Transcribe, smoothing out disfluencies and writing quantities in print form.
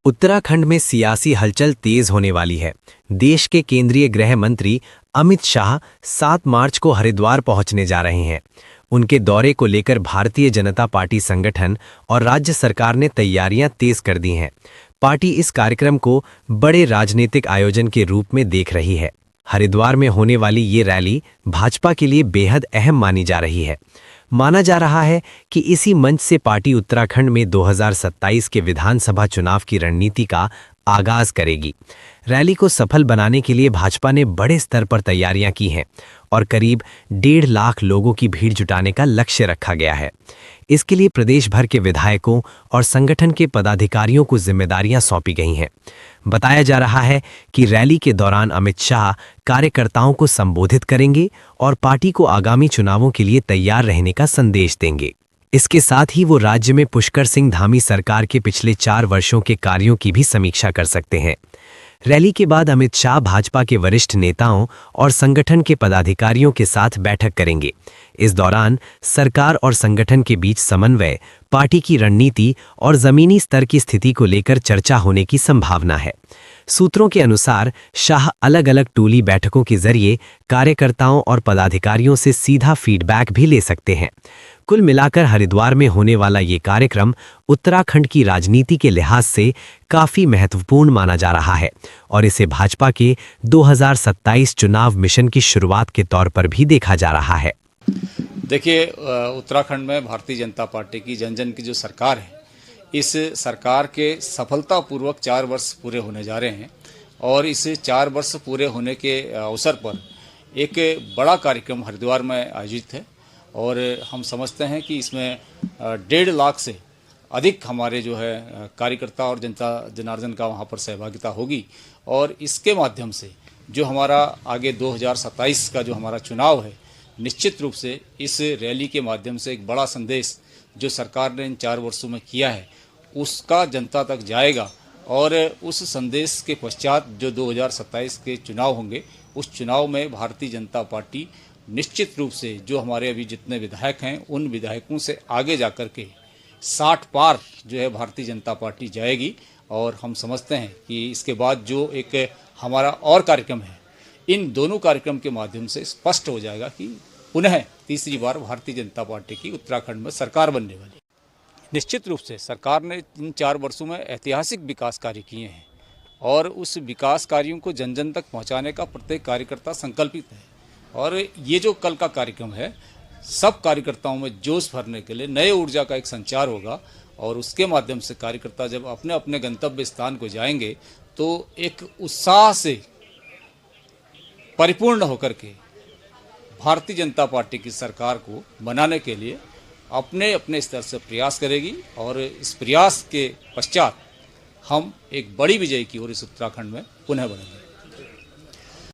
उत्तराखंड में सियासी हलचल तेज होने वाली है। देश के केंद्रीय गृह मंत्री अमित शाह 7 मार्च को हरिद्वार पहुंचने जा रहे हैं। उनके दौरे को लेकर भारतीय जनता पार्टी संगठन और राज्य सरकार ने तैयारियां तेज कर दी हैं। पार्टी इस कार्यक्रम को बड़े राजनीतिक आयोजन के रूप में देख रही है। हरिद्वार में होने वाली ये रैली भाजपा के लिए बेहद अहम मानी जा रही है। माना जा रहा है कि इसी मंच से पार्टी उत्तराखंड में 2027 के विधानसभा चुनाव की रणनीति का आगाज करेगी। रैली को सफल बनाने के लिए भाजपा ने बड़े स्तर पर तैयारियां की हैं और करीब 1.5 लाख लोगों की भीड़ जुटाने का लक्ष्य रखा गया है। इसके लिए प्रदेश भर के विधायकों और संगठन के पदाधिकारियों को जिम्मेदारियां सौंपी गई हैं। बताया जा रहा है कि रैली के दौरान अमित शाह कार्यकर्ताओं को संबोधित करेंगे और पार्टी को आगामी चुनावों के लिए तैयार रहने का संदेश देंगे। इसके साथ ही वो राज्य में पुष्कर सिंह धामी सरकार के पिछले 4 वर्षों के कार्यों की भी समीक्षा कर सकते हैं। रैली के बाद अमित शाह भाजपा के वरिष्ठ नेताओं और संगठन के पदाधिकारियों के साथ बैठक करेंगे। इस दौरान सरकार और संगठन के बीच समन्वय, पार्टी की रणनीति और जमीनी स्तर की स्थिति को लेकर चर्चा होने की संभावना है। सूत्रों के अनुसार शाह अलग अलग टोली बैठकों के जरिए कार्यकर्ताओं और पदाधिकारियों से सीधा फीडबैक भी ले सकते हैं। कुल मिलाकर हरिद्वार में होने वाला ये कार्यक्रम उत्तराखंड की राजनीति के लिहाज से काफी महत्वपूर्ण माना जा रहा है और इसे भाजपा के 2027 चुनाव मिशन की शुरुआत के तौर पर भी देखा जा रहा है। देखिए, उत्तराखंड में भारतीय जनता पार्टी की जन जन की जो सरकार है, इस सरकार के सफलतापूर्वक 4 वर्ष पूरे होने जा रहे हैं और इस 4 वर्ष पूरे होने के अवसर पर एक बड़ा कार्यक्रम हरिद्वार में आयोजित है और हम समझते हैं कि इसमें 1.5 लाख से अधिक हमारे जो है कार्यकर्ता और जनता जनार्दन का वहाँ पर सहभागिता होगी और इसके माध्यम से जो हमारा आगे 2027 का जो हमारा चुनाव है, निश्चित रूप से इस रैली के माध्यम से एक बड़ा संदेश जो सरकार ने इन 4 वर्षों में किया है उसका जनता तक जाएगा और उस संदेश के पश्चात जो 2027 के चुनाव होंगे, उस चुनाव में भारतीय जनता पार्टी निश्चित रूप से जो हमारे अभी जितने विधायक हैं उन विधायकों से आगे जाकर के 60 पार जो है भारतीय जनता पार्टी जाएगी और हम समझते हैं कि इसके बाद जो एक हमारा और कार्यक्रम है, इन दोनों कार्यक्रम के माध्यम से स्पष्ट हो जाएगा कि पुनः तीसरी बार भारतीय जनता पार्टी की उत्तराखंड में सरकार बनने वाली है। निश्चित रूप से सरकार ने इन 4 वर्षों में ऐतिहासिक विकास कार्य किए हैं और उस विकास कार्यों को जन जन तक पहुंचाने का प्रत्येक कार्यकर्ता संकल्पित है और ये जो कल का कार्यक्रम है, सब कार्यकर्ताओं में जोश भरने के लिए नए ऊर्जा का एक संचार होगा और उसके माध्यम से कार्यकर्ता जब अपने अपने गंतव्य स्थान को जाएंगे तो एक उत्साह से परिपूर्ण होकर के भारतीय जनता पार्टी की सरकार को बनाने के लिए अपने अपने स्तर से प्रयास करेगी और इस प्रयास के पश्चात हम एक बड़ी विजय की ओर इस उत्तराखंड में पुनः बढ़ेंगे।